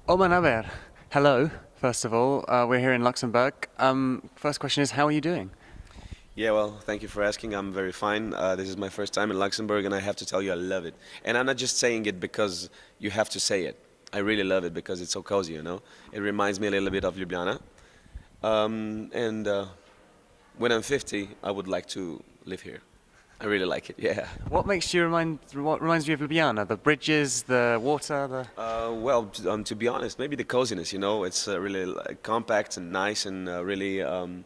Omar Naber, hello, first of all. We're here in Luxembourg. First question is, how are you doing? Yeah, well, thank you for asking. I'm very fine. This is my first time in Luxembourg, and I have to tell you, I love it. And I'm not just saying it because you have to say it. I really love it because it's so cozy, you know? It reminds me a little bit of Ljubljana. And when I'm 50, I would like to live here. I really like it, yeah. What reminds you of Ljubljana? The bridges, the water, To be honest, maybe the coziness, you know? It's really compact and nice and really, how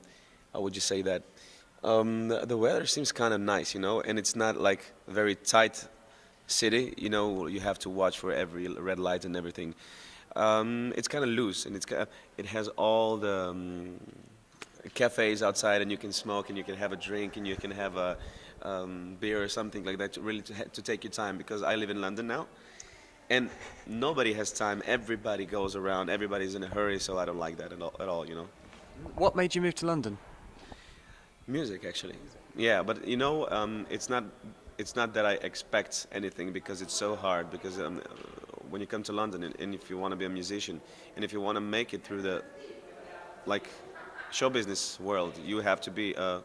would you say that? The weather seems kind of nice, you know, and it's not like a very tight city, you know, you have to watch for every red light and everything. It's kind of loose, and it has all the cafes outside, and you can smoke, and you can have a drink, and you can have a beer or something like that, to take your time, because I live in London now, and nobody has time. Everybody goes around, everybody's in a hurry, so I don't like that at all, you know. what made you move to London? Music, actually. Yeah, but you know, it's not that I expect anything because it's so hard. Because when you come to London, and if you want to be a musician, and if you want to make it through the like show business world, you have to be a.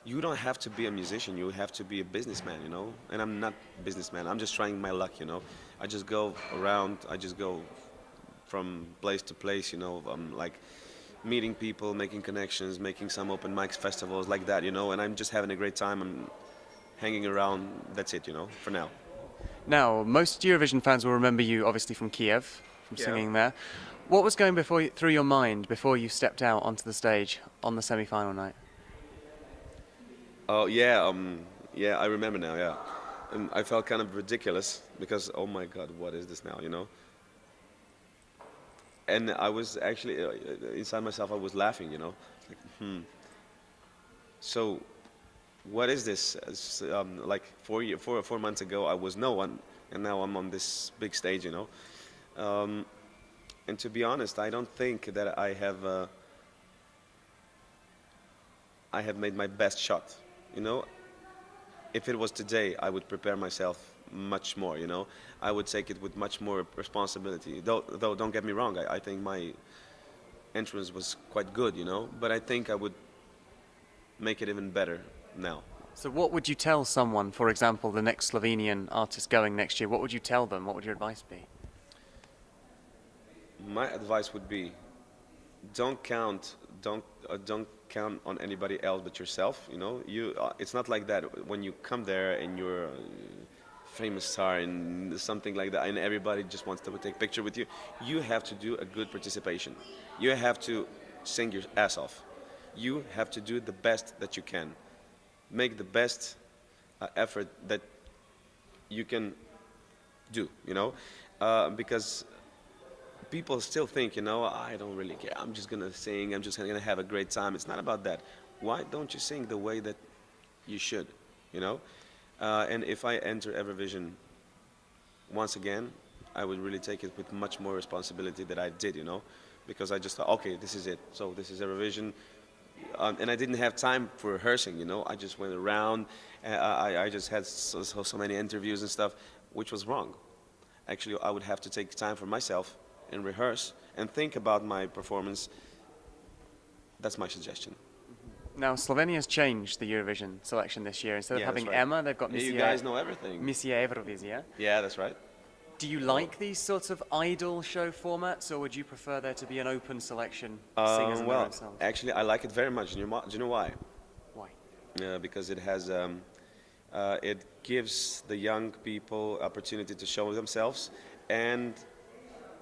You don't have to be a musician. You have to be a businessman, you know. And I'm not a businessman. I'm just trying my luck, you know. I just go around. I just go from place to place, you know. Like meeting people, making connections, making some open mics, festivals like that, you know, and I'm just having a great time. I'm hanging around. That's it, you know, for now. Now, most Eurovision fans will remember you obviously from Kiev, from Yeah. singing there. What was going through your mind before you stepped out onto the stage on the semi-final night? Oh yeah, yeah, I remember now. Yeah, and I felt kind of ridiculous because oh my God, what is this now? You know. And I was actually inside myself. I was laughing. You know. Like, so what is this? Like 4 months ago, I was no one, and now I'm on this big stage. You know. Um, and to be honest, I don't think that I have made my best shot. You know, if it was today, I would prepare myself much more. You know, I would take it with much more responsibility. Though, don't get me wrong, I think my entrance was quite good. You know, but I think I would make it even better now. So what would you tell someone, for example, the next Slovenian artist going next year? What would you tell them? What would your advice be? My advice would be don't count on anybody else but yourself. You know, it's not like that when you come there and you're a famous star and something like that, and everybody just wants to take picture with you. You have to do a good participation. You have to sing your ass off. You have to do the best that you can. Make the best effort that you can do. You know, because people still think, you know, I don't really care. I'm just gonna sing. I'm just gonna have a great time. It's not about that. Why don't you sing the way that you should? You know. And if I enter Eurovision once again, I would really take it with much more responsibility that I did. You know, because I just thought, okay, this is it. So this is Eurovision, and I didn't have time for rehearsing. You know, I just went around. I just had so many interviews and stuff, which was wrong. Actually, I would have to take time for myself and rehearse and think about my performance. That's my suggestion. Now, Slovenia's changed the Eurovision selection this year. Instead of Yeah, that's having right. Emma, they've got Yeah, you guys know everything. Misija Eurovizija. Yeah, that's right. Do you like these sorts of idol show formats, or would you prefer there to be an open selection, singers in their Well, own songs? actually, I like it very much. Do you know why? Why? Because it gives the young people opportunity to show themselves, and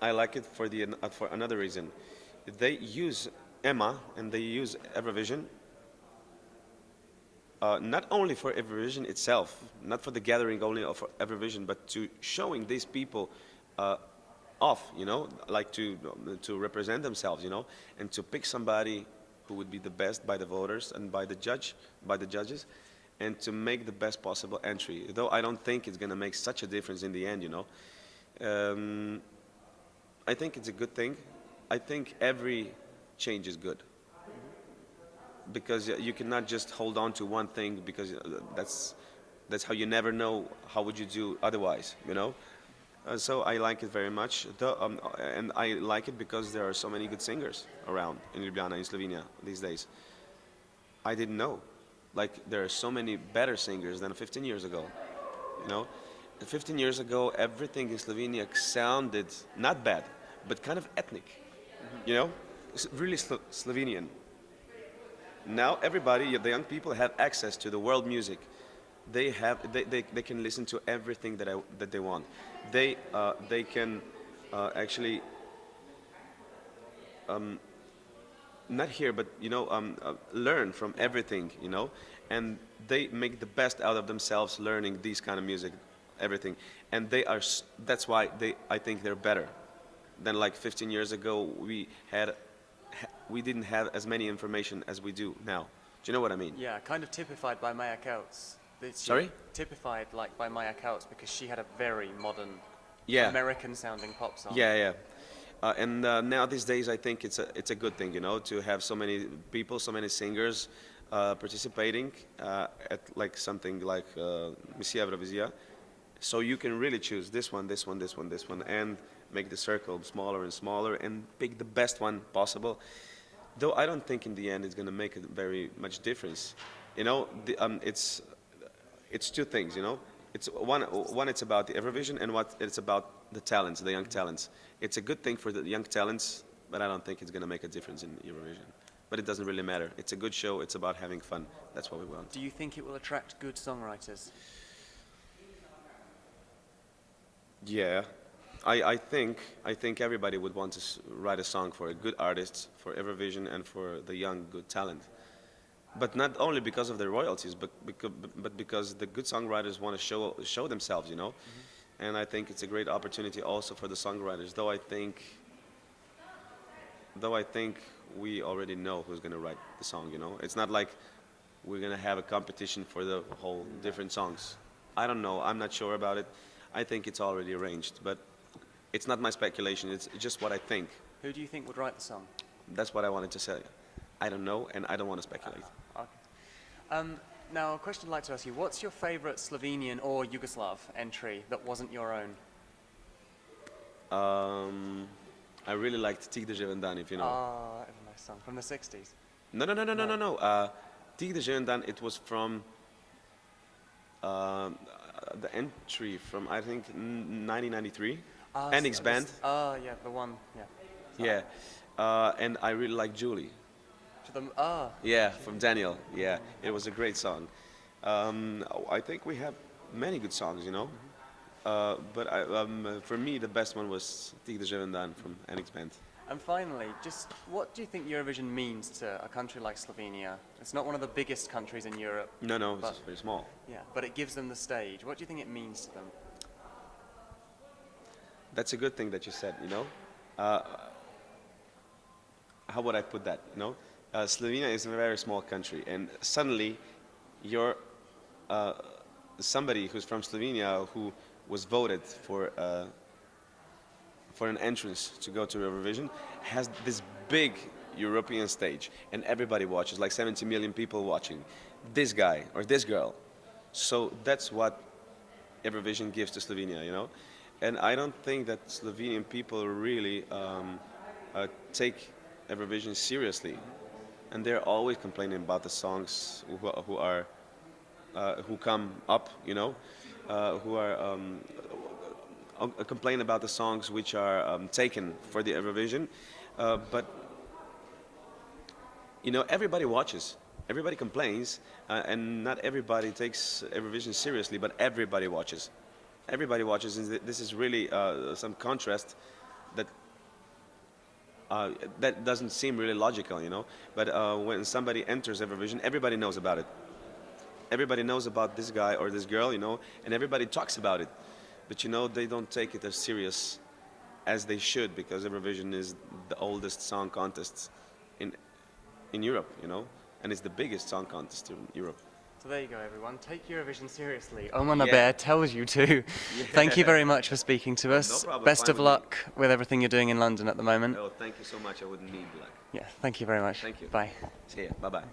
I like it for another reason. They use Emma and they use Eurovision not only for Eurovision itself, not for the gathering only of Eurovision, but to showing these people uh, off, you know, like to represent themselves, you know, and to pick somebody who would be the best by the voters and by the judges, and to make the best possible entry. Though I don't think it's going to make such a difference in the end, you know. Um, I think it's a good thing. I think every change is good because you cannot just hold on to one thing because that's how you never know how would you do otherwise, you know. So I like it very much, and I like it because there are so many good singers around in Ljubljana, in Slovenia these days. I didn't know. Like, there are so many better singers than 15 years ago, you know? 15 years ago, everything in Slovenia sounded not bad, but kind of ethnic, you know? Really Slovenian. Now everybody, the young people, have access to the world music. They can listen to everything that they want. They can actually not hear, but learn from everything, and they make the best out of themselves learning these kind of music, everything, and that's why I think they're better than like 15 years ago. We didn't have as many information as we do now. Do you know what I mean? Yeah, kind of typified by Maya Coates. Sorry? Typified like by Maya Coates because she had a very modern, Yeah. American-sounding pop song. Yeah, yeah. And now these days, I think it's a good thing, to have so many people, so many singers participating at like something like Miss Eurovisia. So you can really choose this one, this one, this one, this one, and make the circle smaller and smaller and pick the best one possible. Though I don't think in the end it's going to make a very much difference. It's two things, It's one it's about the Eurovision, and it's about the talents, the young talents. It's a good thing for the young talents, but I don't think it's going to make a difference in Eurovision. But it doesn't really matter. It's a good show. It's about having fun. That's what we want. Do you think it will attract good songwriters? Yeah, I think everybody would want to write a song for a good artist, for Eurovision, and for the young good talent. But not only because of the royalties, but because the good songwriters want to show themselves, Mm-hmm. And I think it's a great opportunity also for the songwriters. Though I think we already know who's going to write the song. It's not like we're going to have a competition for the whole different songs. I don't know. I'm not sure about it. I think it's already arranged, but it's not my speculation. It's just what I think. Who do you think would write the song? That's what I wanted to say. I don't know, and I don't want to speculate. Okay. Now, a question I'd like to ask you, what's your favorite Slovenian or Yugoslav entry that wasn't your own? I really liked Tig de Jevendan, if you know. Ah, a nice song from the 60s. No. Tig de Jevendan, it was from the entry from, I think, 1993. Anix Band. Oh, yeah, the one, yeah. Yeah. And I really like Julie. Yeah, from Daniel. Yeah, it was a great song. I think we have many good songs, But for me, the best one was Tig de Jevendan from Anix Band. And finally, just what do you think Eurovision means to a country like Slovenia? It's not one of the biggest countries in Europe. No, it's very small. Yeah, but it gives them the stage. What do you think it means to them? That's a good thing that you said, How would I put that, Slovenia is a very small country, and suddenly you're somebody who's from Slovenia who was voted for an entrance to go to Eurovision has this big European stage, and everybody watches, like 70 million people watching this guy or this girl. So that's what Eurovision gives to Slovenia, And I don't think that Slovenian people really take Eurovision seriously. And they're always complaining about the songs who come up, who are complain about the songs which are taken for the Eurovision, but everybody watches, everybody complains, and not everybody takes Eurovision seriously, but everybody watches. Everybody watches, and this is really some contrast that doesn't seem really logical, But when somebody enters Eurovision, everybody knows about it. Everybody knows about this guy or this girl, and everybody talks about it. But they don't take it as serious as they should, because Eurovision is the oldest song contest in Europe, and it's the biggest song contest in Europe. So there you go, everyone. Take Eurovision seriously. Omar Naber tells you to. Thank you very much for speaking to us. No problem. Best Fine of with luck with everything you're doing in London at the moment. Oh, thank you so much. I wouldn't need luck. Yeah, thank you very much. Thank you. Bye. See ya. Bye-bye.